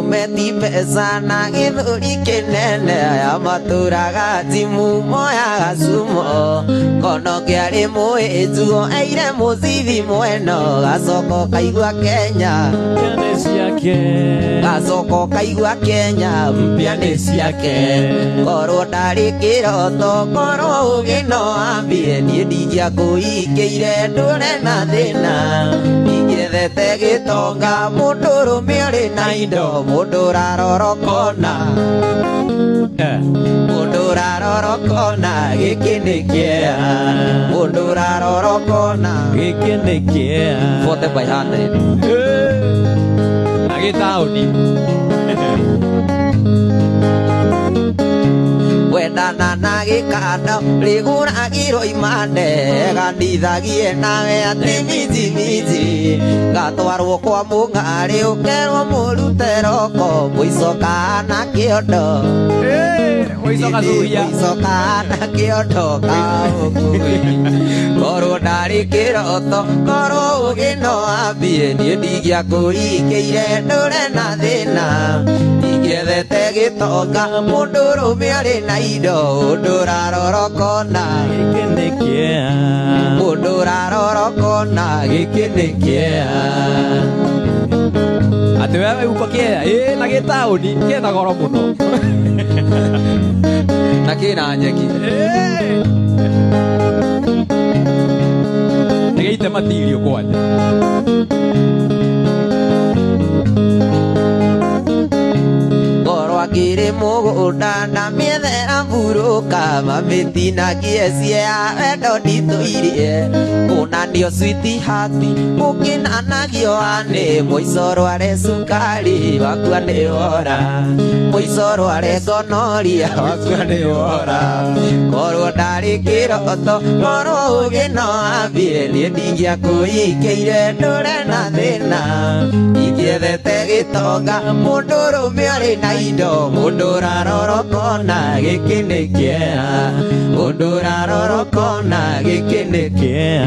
meti pesa na githuri kinene ya maturaga timu moya gasumo kono kiari muijuo eire mucithi mweno gacoko kaigua Kenya gacoko kaigua Kenya mpya ni ciake korwo ndari kiroto korwo ugino ambie nie ndingia kuikiire ndure na thina ingethete gitonga mundu rumiri na indo mundu rarorokona mundu rarorokona giki ni kia mundu rarorokona giki ni kia 40 by 100 agitauni wendana na gikanda riguragirwo imande ganithagie nawe ati miji gatwarwo kwa mung'ari ukerwo murute roko muicoka na kiondo muicoka na kiondo kaukui korwo ndari kiroto korwo ugino ambie nie ndigia kuikiire ndure na thina ingethete gitonga mundu rume ari na indo mundu rarorokona giki ni kia mundu rarorokona giki ni kia ati wewe uko kia na gitauni kenda goro muno na kina nyeki ngeite matirio kwanja Kiri mugunda na miethera mburuka mamitinagie cia wendo nditũirie kunanio switi hati ukinanagio ane mũico rware cukari wakua nĩ wora mũico rware gonoria wakua nĩ wora korwo ndarĩ kĩroto korwo ũgĩno ambie niĩ ndingia kũikĩire ndũre na thĩna ingĩethete gĩtonga mũndũ rũme arĩ na indo mundu rarorokona giki ni kia mundu rarorokona giki ni kia